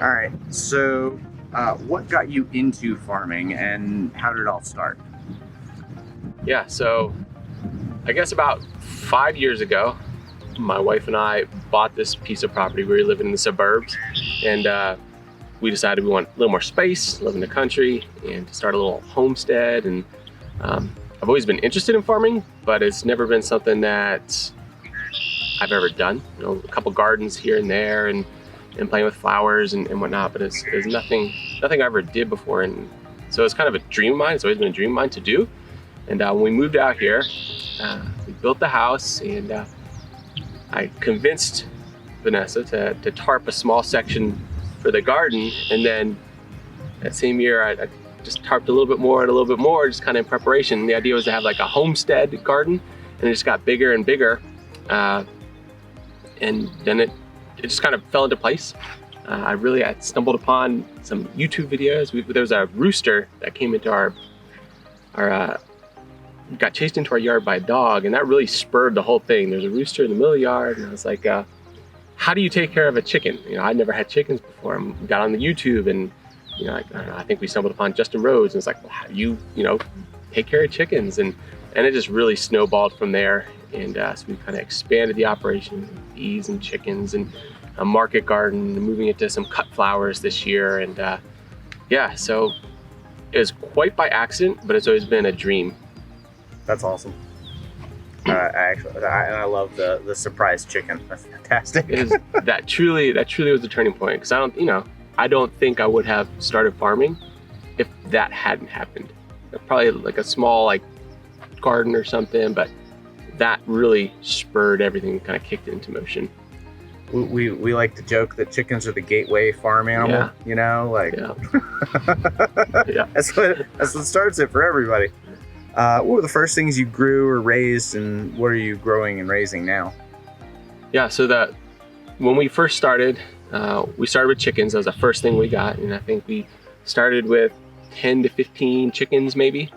All right. So, what got you into farming, and how did it all start? Yeah, so I guess about 5 years ago, my wife and I bought this piece of property. We were living in the suburbs, and we decided we want a little more space, live in the country, and to start a little homestead. And I've always been interested in farming, but it's never been something that I've ever done. You know, a couple gardens here and there, and playing with flowers and whatnot, but it's nothing I ever did before. And so it's kind of a dream of mine. It's always been a dream of mine to do. And when we moved out here, we built the house, and I convinced Vanessa to tarp a small section for the garden. And then that same year, I just tarped a little bit more and a little bit more, just kind of in preparation. The idea was to have like a homestead garden, and it just got bigger and bigger. And then it just kind of fell into place. I stumbled upon some YouTube videos. There was a rooster that came into our got chased into our yard by a dog, and that really spurred the whole thing. There's a rooster in the middle of the yard, and I was like, how do you take care of a chicken? You know, I'd never had chickens before. I got on the YouTube, and you know, I think we stumbled upon Justin Rhodes, and it's like, well, how do you take care of chickens? And it just really snowballed from there. And so we kind of expanded the operation, bees and chickens, and a market garden, moving into some cut flowers this year. And yeah, so it was quite by accident, but it's always been a dream. That's awesome. I love the surprise chicken. That's fantastic. That truly was the turning point, because I don't think I would have started farming if that hadn't happened. Probably like a small like garden or something, but that really spurred everything, kind of kicked it into motion. We like to joke that chickens are the gateway farm animal. Yeah. You know, like Yeah. Yeah. that's what starts it for everybody. What were the first things you grew or raised, and what are you growing and raising now? Yeah, so when we first started, we started with chickens. That was the first thing we got, and I think we started with 10 to 15 chickens maybe.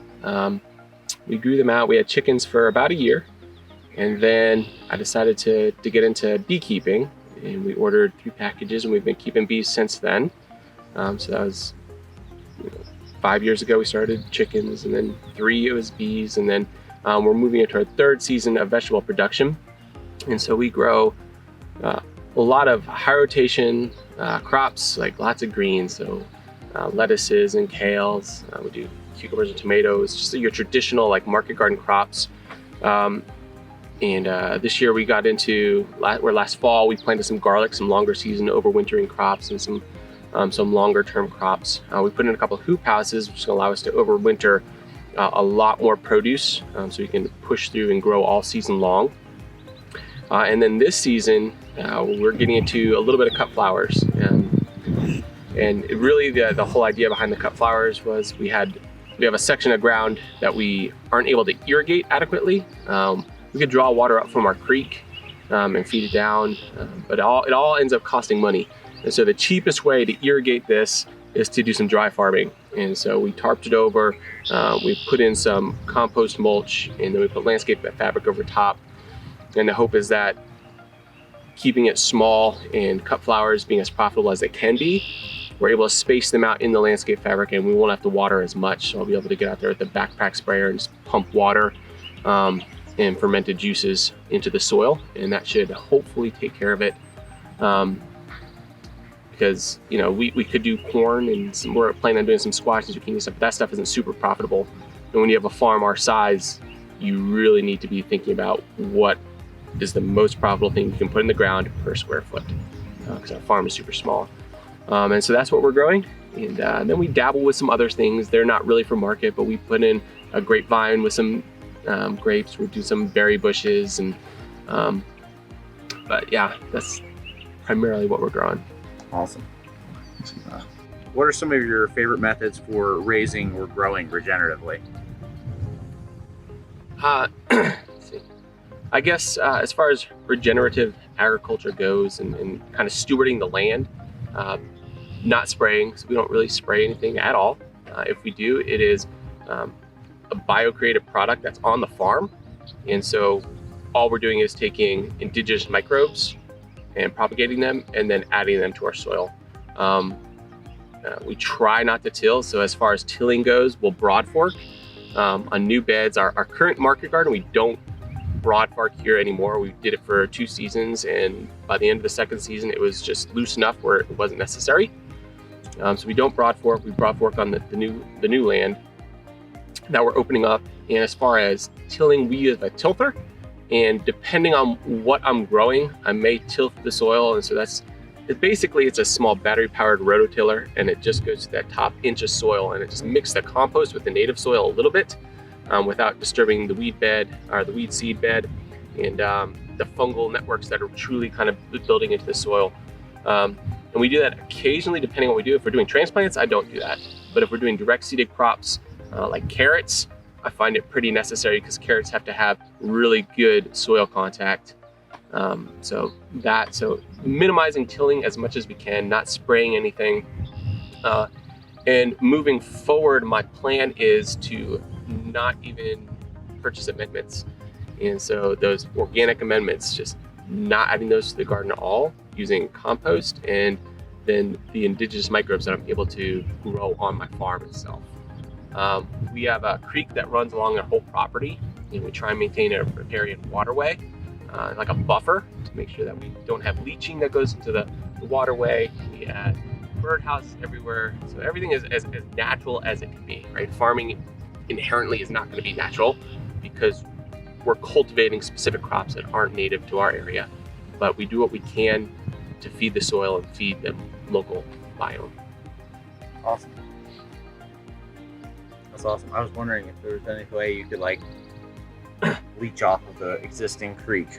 We grew them out. We had chickens for about a year, and then I decided to get into beekeeping, and we ordered 3 packages, and we've been keeping bees since then. So that was 5 years ago we started chickens, and then 3 it was bees, and then we're moving into our 3rd season of vegetable production. And so we grow a lot of high rotation crops, like lots of greens, so lettuces and kales. We do cucumbers and tomatoes, just your traditional like market garden crops. And this year we got into, last fall we planted some garlic, some longer season overwintering crops, and some longer term crops. We put in a couple of hoop houses, which is going to allow us to overwinter a lot more produce, so we can push through and grow all season long. And then this season, we're getting into a little bit of cut flowers. And really the whole idea behind the cut flowers was we have a section of ground that we aren't able to irrigate adequately. We could draw water up from our creek and feed it down, but it all ends up costing money. And so the cheapest way to irrigate this is to do some dry farming. And so we tarped it over, we put in some compost mulch, and then we put landscape fabric over top. And the hope is that keeping it small and cut flowers being as profitable as they can be, we're able to space them out in the landscape fabric, and we won't have to water as much. So I'll be able to get out there with the backpack sprayer and just pump water and fermented juices into the soil, and that should hopefully take care of it. Because we could do corn, and we're planning on doing some squash and zucchini stuff, but that stuff isn't super profitable. And when you have a farm our size, you really need to be thinking about what is the most profitable thing you can put in the ground per square foot, because our farm is super small. And so that's what we're growing. And then we dabble with some other things. They're not really for market, but we put in a grapevine with some grapes. We do some berry bushes, and but yeah, that's primarily what we're growing. Awesome. What are some of your favorite methods for raising or growing regeneratively? Let's see. I guess as far as regenerative agriculture goes, and kind of stewarding the land, not spraying, so we don't really spray anything at all. If we do, it is a biocreative product that's on the farm. And so all we're doing is taking indigenous microbes and propagating them, and then adding them to our soil. We try not to till. So as far as tilling goes, we'll broad fork on new beds. Our current market garden, we don't broad fork here anymore. We did it for 2 seasons, and by the end of the 2nd season, it was just loose enough where it wasn't necessary. So we don't broad fork. We broad fork on the new land that we're opening up. And as far as tilling, we use a tilter, and depending on what I'm growing, I may tilt the soil. And so basically it's a small battery powered rototiller, and it just goes to that top inch of soil, and it just mixes the compost with the native soil a little bit without disturbing the weed bed or the weed seed bed and the fungal networks that are truly kind of building into the soil. And we do that occasionally depending on what we do. If we're doing transplants, I don't do that. But if we're doing direct seeded crops like carrots, I find it pretty necessary because carrots have to have really good soil contact. So minimizing tilling as much as we can, not spraying anything. And moving forward, my plan is to not even purchase amendments. And so those organic amendments, just not adding those to the garden at all, using compost and then the indigenous microbes that I'm able to grow on my farm itself. We have a creek that runs along our whole property, and we try and maintain a riparian waterway, like a buffer, to make sure that we don't have leaching that goes into the waterway. We add birdhouses everywhere, so everything is as natural as it can be, right? Farming inherently is not going to be natural because we're cultivating specific crops that aren't native to our area, but we do what we can to feed the soil and feed the local biome. Awesome. That's awesome. I was wondering if there was any way you could like leach off of the existing creek.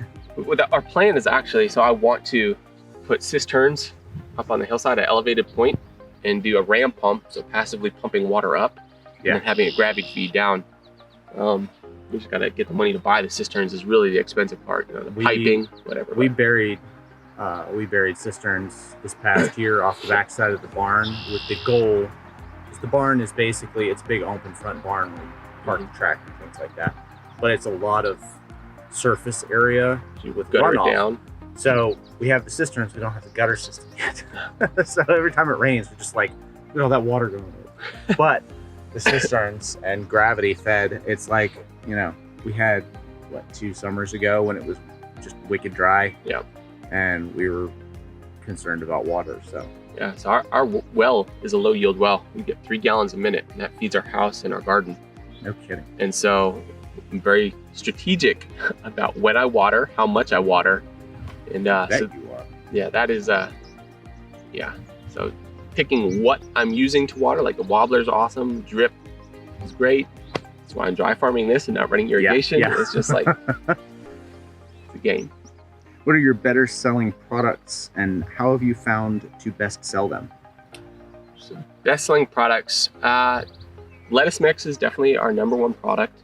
Our plan is actually, so I want to put cisterns up on the hillside at elevated point and do a ram pump, so passively pumping water up and then having a gravity feed down. We just gotta get the money to buy the cisterns is really the expensive part, the piping, whatever. We buried cisterns this past year off the backside of the barn with the goal, because the barn is basically, it's a big open front barn with parking track and things like that, but it's a lot of surface area with gutter runoff. Down. So we have the cisterns, we don't have the gutter system yet. So every time it rains, we're just like, look at all that water going over. But the cisterns and gravity fed, it's like, we had 2 summers ago when it was just wicked dry. Yeah. And we were concerned about water. So yeah, so our well is a low yield well. We get 3 gallons a minute, and that feeds our house and our garden. No kidding. And so I'm very strategic about when I water, how much I water. And you are. Yeah, that is so picking what I'm using to water, like the wobbler is awesome, drip is great. That's why I'm dry farming this and not running irrigation. Yeah. It's just like it's a game. What are your better selling products, and how have you found to best sell them? So best selling products, lettuce mix is definitely our #1 product.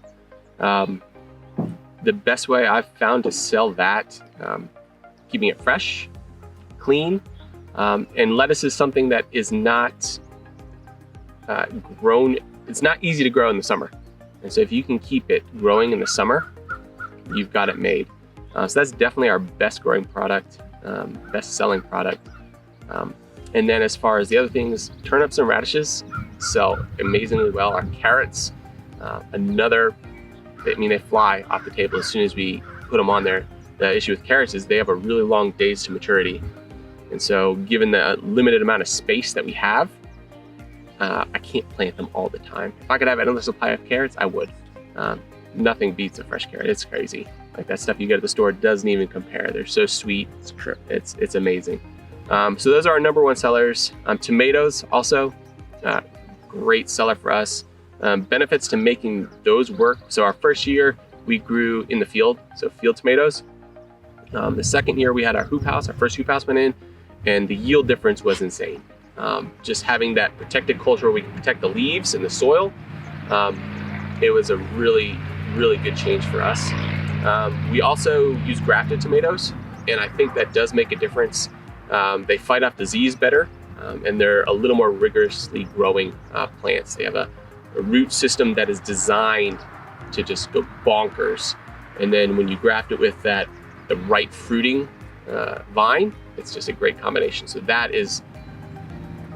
The best way I've found to sell that, keeping it fresh, clean, and lettuce is something that is not grown. It's not easy to grow in the summer, and so if you can keep it growing in the summer, you've got it made. So that's definitely our best growing product, best selling product. And then as far as the other things, turnips and radishes sell amazingly well. Our carrots, they fly off the table as soon as we put them on there. The issue with carrots is they have a really long days to maturity. And so given the limited amount of space that we have, I can't plant them all the time. If I could have another supply of carrots, I would. Nothing beats a fresh carrot. It's crazy. Like that stuff you get at the store doesn't even compare. They're so sweet. It's amazing. So those are our #1 sellers. Tomatoes also, great seller for us. Benefits to making those work. So our first year we grew in the field, so field tomatoes. The second year we had our hoop house, our first hoop house went in, and the yield difference was insane. Just having that protected culture where we can protect the leaves and the soil, it was a really, really good change for us. We also use grafted tomatoes, and I think that does make a difference. They fight off disease better, and they're a little more rigorously growing plants. They have a root system that is designed to just go bonkers. And then when you graft it with the right fruiting vine, it's just a great combination. So that is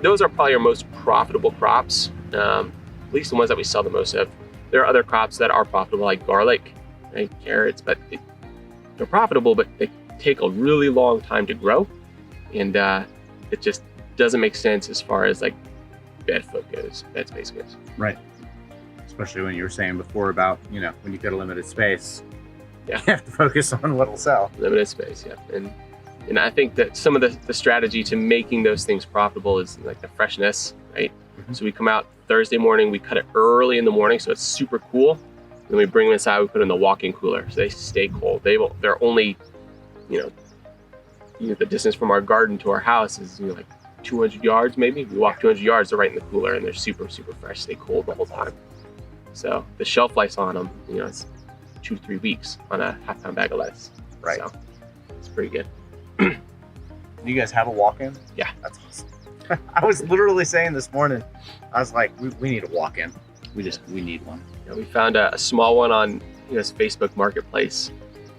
those are probably our most profitable crops, at least the ones that we sell the most of. There are other crops that are profitable, like garlic, right? Carrots, but they're profitable, but they take a really long time to grow, and it just doesn't make sense as far as like bed space goes. Right. Especially when you were saying before about, you know, when you get a limited space, Yeah. you have to focus on what'll sell. Limited space, yeah. And I think that some of the strategy to making those things profitable is like the freshness, right? Mm-hmm. So we come out Thursday morning, we cut it early in the morning, so it's super cool. Then we bring them inside, we put it in the walk-in cooler, so they stay cold. They're only, you know, the distance from our garden to our house is, you know, like 200 yards maybe. We walk 200 yards, they're right in the cooler, and they're super, super fresh, stay cold the whole time. So the shelf life on them, you know, it's 2 to 3 weeks on a half-pound bag of lettuce. Right. So it's pretty good. Do you guys have a walk-in? Yeah. That's awesome. I was literally saying this morning, I was like, we need a walk-in. We need one. Yeah, we found a small one on, you know, Facebook Marketplace,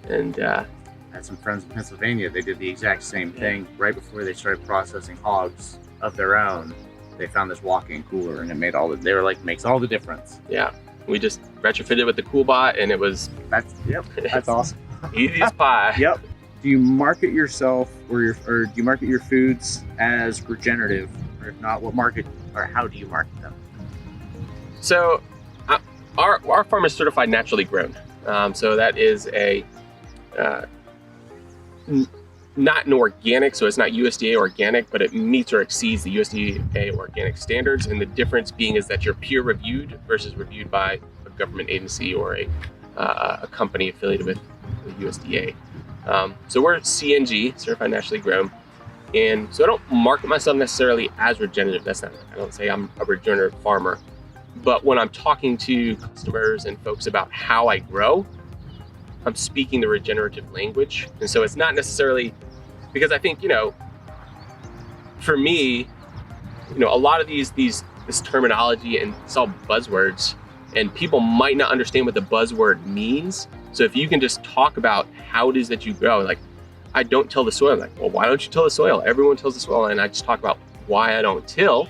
and I had some friends in Pennsylvania. They did the exact same thing right before they started processing hogs of their own. They found this walk-in cooler, and it made they were like, makes all the difference. yeah, we just retrofitted with the CoolBot, and it was That's awesome. easy as pie. Yep. Do you market yourself or do you market your foods as regenerative, or if not, how do you market them? So our farm is certified naturally grown. So that is not an organic, so it's not USDA organic, but it meets or exceeds the USDA organic standards. And the difference being is that you're peer reviewed versus reviewed by a government agency or a company affiliated with the USDA. So we're CNG, certified naturally grown. And so I don't market myself necessarily as regenerative. I don't say I'm a regenerative farmer. But when I'm talking to customers and folks about how I grow, I'm speaking the regenerative language. And so it's not necessarily, because I think, you know, for me, you know, a lot of this terminology, and it's all buzzwords, and people might not understand what the buzzword means. So if you can just talk about how it is that you grow, like, I don't till the soil. I'm like, well, why don't you till the soil? Everyone tills the soil. And I just talk about why I don't till.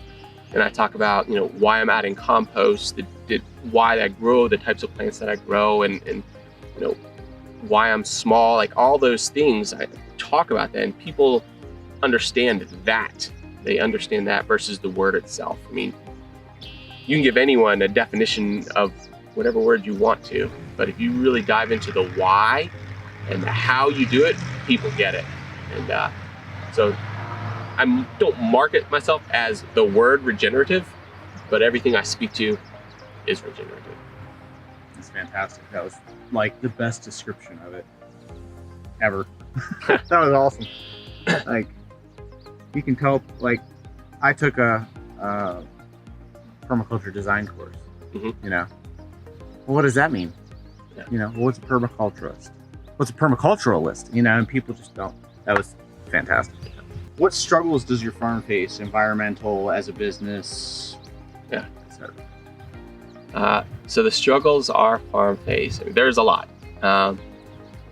And I talk about, you know, why I'm adding compost, why I grow the types of plants that I grow, and you know, why I'm small, like all those things. I talk about that, and people understand that. They understand that versus the word itself. I mean, you can give anyone a definition of whatever word you want to, but if you really dive into the why and the how you do it, people get it. And so I don't market myself as the word regenerative, but everything I speak to is regenerative. It's fantastic. That was like the best description of it ever. That was awesome. Like, you can tell, like, I took a permaculture design course. Mm-hmm. You know, well, what does that mean? Yeah. You know, well, what's a permaculturalist? What's a permaculturalist? You know, and people just don't. That was fantastic. What struggles does your farm face, environmental, as a business? Yeah. So. So the struggles our farm face, I mean, there's a lot.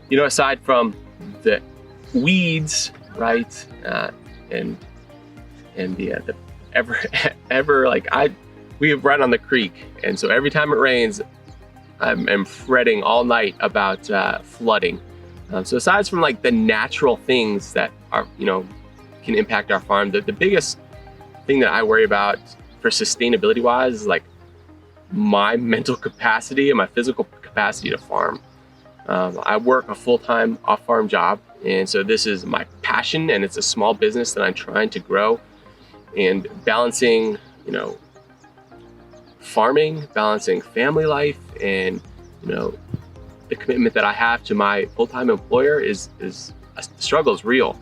You know, aside from the weeds, right, and the ever like we live right on the creek, and so every time it rains, I'm fretting all night about flooding. So aside from like the natural things that are, you know, can impact our farm, the biggest thing that I worry about for sustainability wise is like my mental capacity and my physical capacity to farm. I work a full-time off-farm job, and so this is my passion, and it's a small business that I'm trying to grow, and balancing, you know, farming, balancing family life, and, you know, the commitment that I have to my full-time employer is a struggle, is real.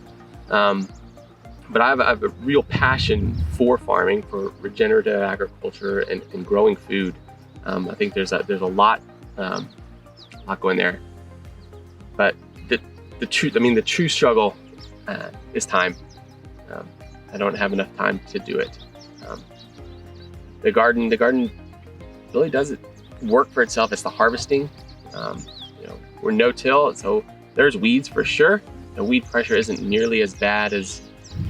But I have a real passion for farming, for regenerative agriculture, and growing food. I think there's a lot going there. But the true struggle is time. I don't have enough time to do it. The garden really does work for itself. It's the harvesting. You know, we're no-till, so there's weeds for sure. The weed pressure isn't nearly as bad as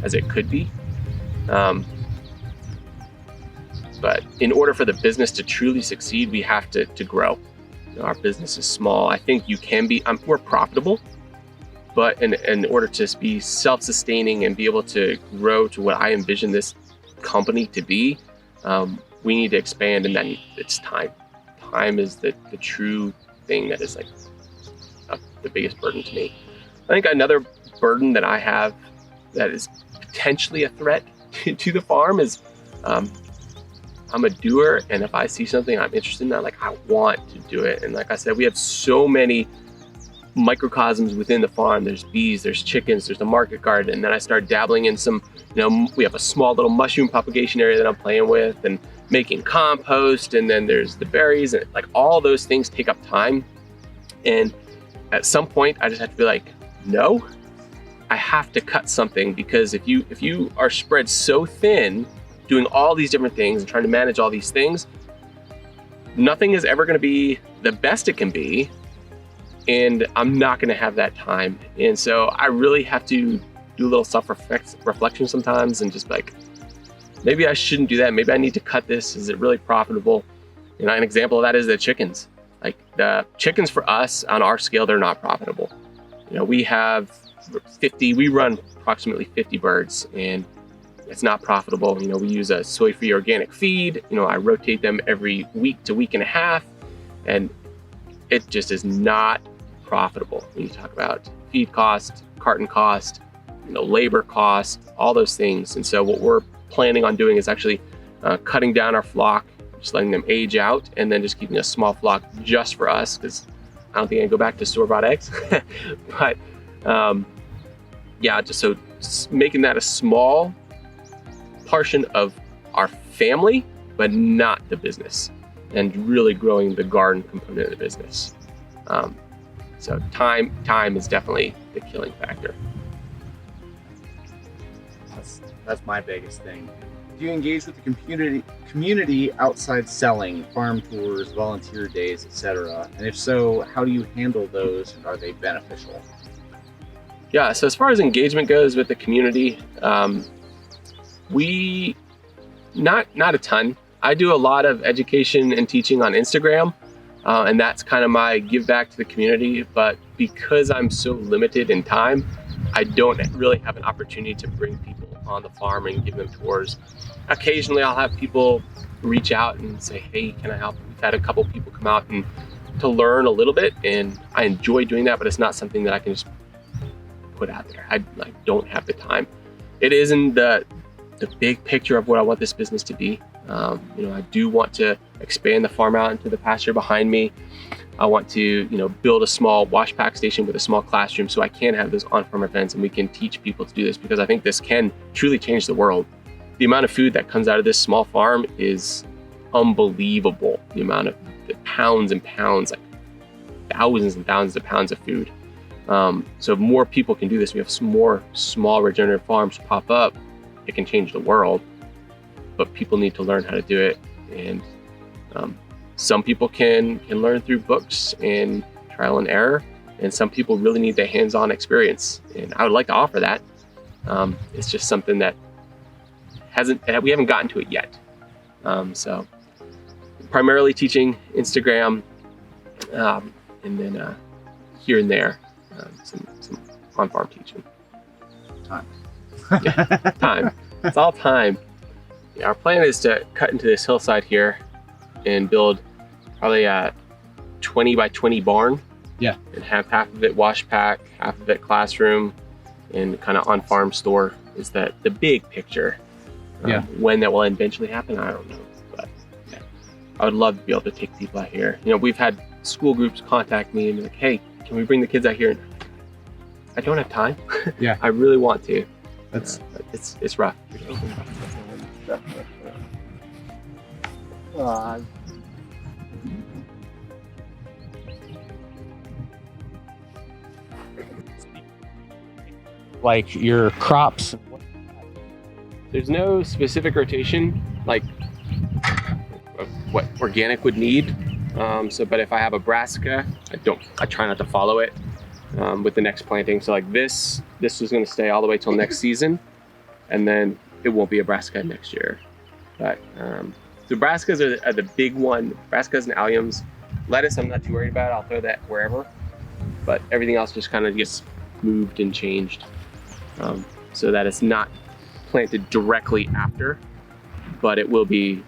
it could be. But in order for the business to truly succeed, we have to grow. Our business is small. I think you can be, we're profitable, but in order to be self-sustaining and be able to grow to what I envision this company to be, we need to expand, and then it's time. Time is the true thing that is like the biggest burden to me. I think another burden that I have that is potentially a threat to the farm is I'm a doer, and if I see something I'm interested in, that like I want to do it. And like I said, we have so many microcosms within the farm. There's bees, there's chickens, there's the market garden, and then I start dabbling in some, we have a small little mushroom propagation area that I'm playing with and making compost, and then there's the berries, and like all those things take up time. And at some point I just have to be like, no, I have to cut something, because if you are spread so thin doing all these different things and trying to manage all these things, nothing is ever going to be the best it can be, and I'm not going to have that time. And so I really have to do a little self-reflection sometimes and just like, maybe I shouldn't do that. Maybe I need to cut this. Is it really profitable? An example of that is the chickens. Like the chickens for us on our scale, they're not profitable. We have 50, we run approximately 50 birds, and it's not profitable. We use a soy-free organic feed. I rotate them every week to week and a half, and it just is not profitable. When you talk about feed cost, carton cost, labor cost, all those things. And so what we're planning on doing is actually cutting down our flock, just letting them age out, and then just keeping a small flock just for us, because I don't think I go back to store-bought eggs. But yeah, just so making that a small portion of our family, but not the business, and really growing the garden component of the business. So time is definitely the killing factor. That's my biggest thing. Do you engage with the community outside selling, farm tours, volunteer days, etc.? And if so, how do you handle those, and are they beneficial? Yeah, so as far as engagement goes with the community, we not a ton. I do a lot of education and teaching on Instagram, and that's kind of my give back to the community. But because I'm so limited in time, I don't really have an opportunity to bring people on the farm and give them tours. Occasionally I'll have people reach out and say, hey, can I help? We've had a couple people come out and to learn a little bit, and I enjoy doing that, but it's not something that I can just put out there. I don't have the time. It isn't the big picture of what I want this business to be. I do want to expand the farm out into the pasture behind me. I want to, build a small wash pack station with a small classroom so I can have those on-farm events and we can teach people to do this, because I think this can truly change the world. The amount of food that comes out of this small farm is unbelievable. The amount of pounds and pounds, like thousands and thousands of pounds of food. So if more people can do this, we have some more small regenerative farms pop up, it can change the world. But people need to learn how to do it, and some people can learn through books and trial and error, and some people really need the hands-on experience, and I would like to offer that. It's just something that we haven't gotten to it yet. So primarily teaching Instagram, and then here and there some on-farm teaching. Time. Yeah, time. It's all time. Yeah, our plan is to cut into this hillside here and build probably a 20 by 20 barn. Yeah. And have half of it wash pack, half of it classroom, and kind of on-farm store is the big picture. Yeah. When that will eventually happen, I don't know. But yeah, I would love to be able to take people out here. We've had school groups contact me and be like, hey, can we bring the kids out here? I don't have time. Yeah. I really want to. That's it's rough. like your crops. There's no specific rotation like of what organic would need. But if I have a brassica, I try not to follow it with the next planting. So like this is going to stay all the way till next season, and then it won't be a brassica next year. But The brassicas are the big one. Brassicas and alliums. Lettuce, I'm not too worried about. I'll throw that wherever. But everything else just kind of gets moved and changed, so that it's not planted directly after, but it will be,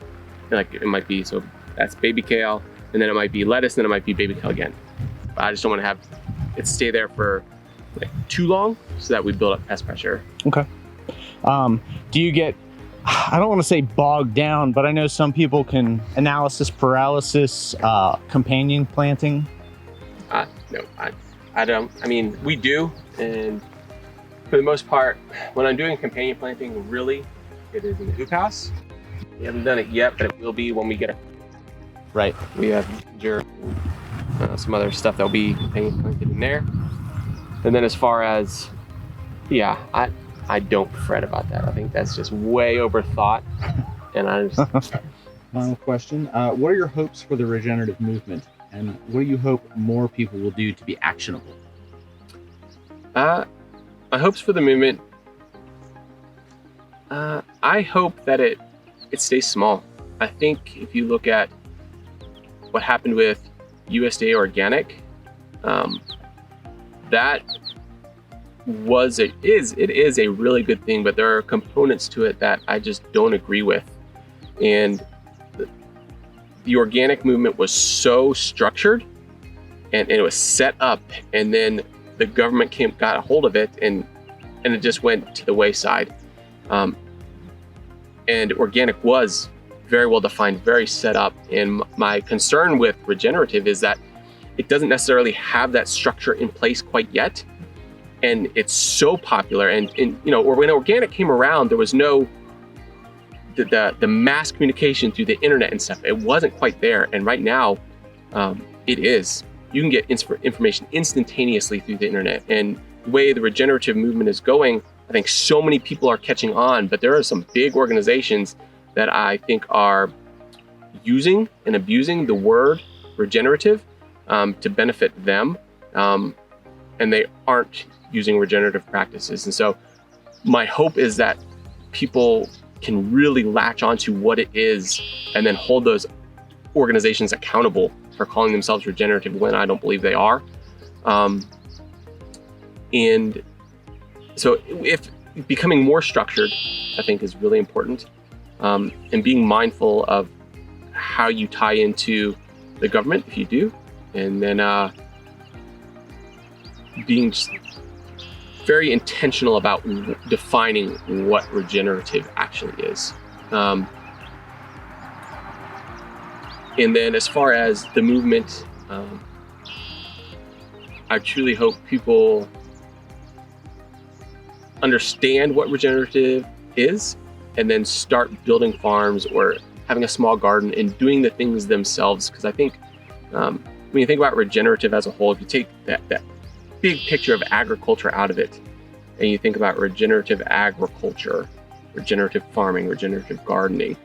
like, it might be, so that's baby kale, and then it might be lettuce, and then it might be baby kale again. But I just don't want to have it stay there for like too long, so that we build up pest pressure. Okay. Do you get, I don't want to say bogged down, but I know some people can analysis paralysis, companion planting? No, I don't. I mean, we do, and for the most part, when I'm doing companion planting, really, it is in the hoop house. We haven't done it yet, but it will be when we get it. Right. We have ginger, some other stuff that'll be companion planted in there. And then as far as, yeah, I don't fret about that. I think that's just way overthought, and I just... Final question. What are your hopes for the regenerative movement? And what do you hope more people will do to be actionable? My hopes for the movement, I hope that it stays small. I think if you look at what happened with USDA Organic, that is a really good thing, but there are components to it that I just don't agree with. And the organic movement was so structured, and it was set up, and then the government got a hold of it, and it just went to the wayside. And organic was very well defined, very set up. And my concern with regenerative is that it doesn't necessarily have that structure in place quite yet. And it's so popular. And you know, when organic came around, there was no the mass communication through the internet and stuff. It wasn't quite there. And right now, it is. You can get information instantaneously through the internet. And the way the regenerative movement is going, I think so many people are catching on, but there are some big organizations that I think are using and abusing the word regenerative to benefit them. And they aren't using regenerative practices. And so my hope is that people can really latch onto what it is and then hold those organizations accountable for calling themselves regenerative when I don't believe they are. And so if becoming more structured, I think, is really important, and being mindful of how you tie into the government if you do, and then being just very intentional about defining what regenerative actually is. And then as far as the movement, I truly hope people understand what regenerative is, and then start building farms or having a small garden and doing the things themselves. Because I think when you think about regenerative as a whole, if you take that big picture of agriculture out of it, and you think about regenerative agriculture, regenerative farming, regenerative gardening,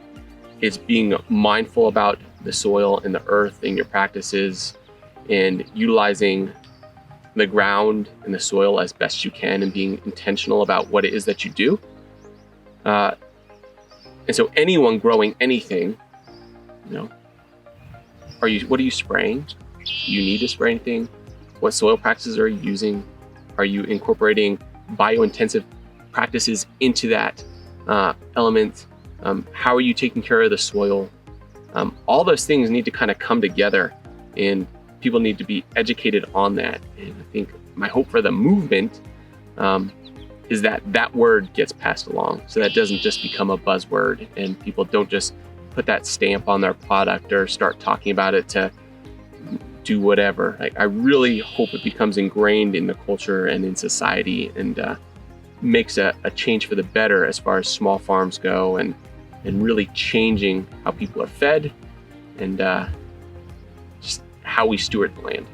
it's being mindful about the soil and the earth in your practices, and utilizing the ground and the soil as best you can, and being intentional about what it is that you do. And so anyone growing anything, you know, what are you spraying? Do you need to spray anything? What soil practices are you using? Are you incorporating biointensive practices into that element? How are you taking care of the soil? All those things need to kind of come together, and people need to be educated on that. And I think my hope for the movement is that that word gets passed along, so that doesn't just become a buzzword, and people don't just put that stamp on their product or start talking about it to do whatever. Like, I really hope it becomes ingrained in the culture and in society, and makes a change for the better as far as small farms go, and really changing how people are fed, and just how we steward the land.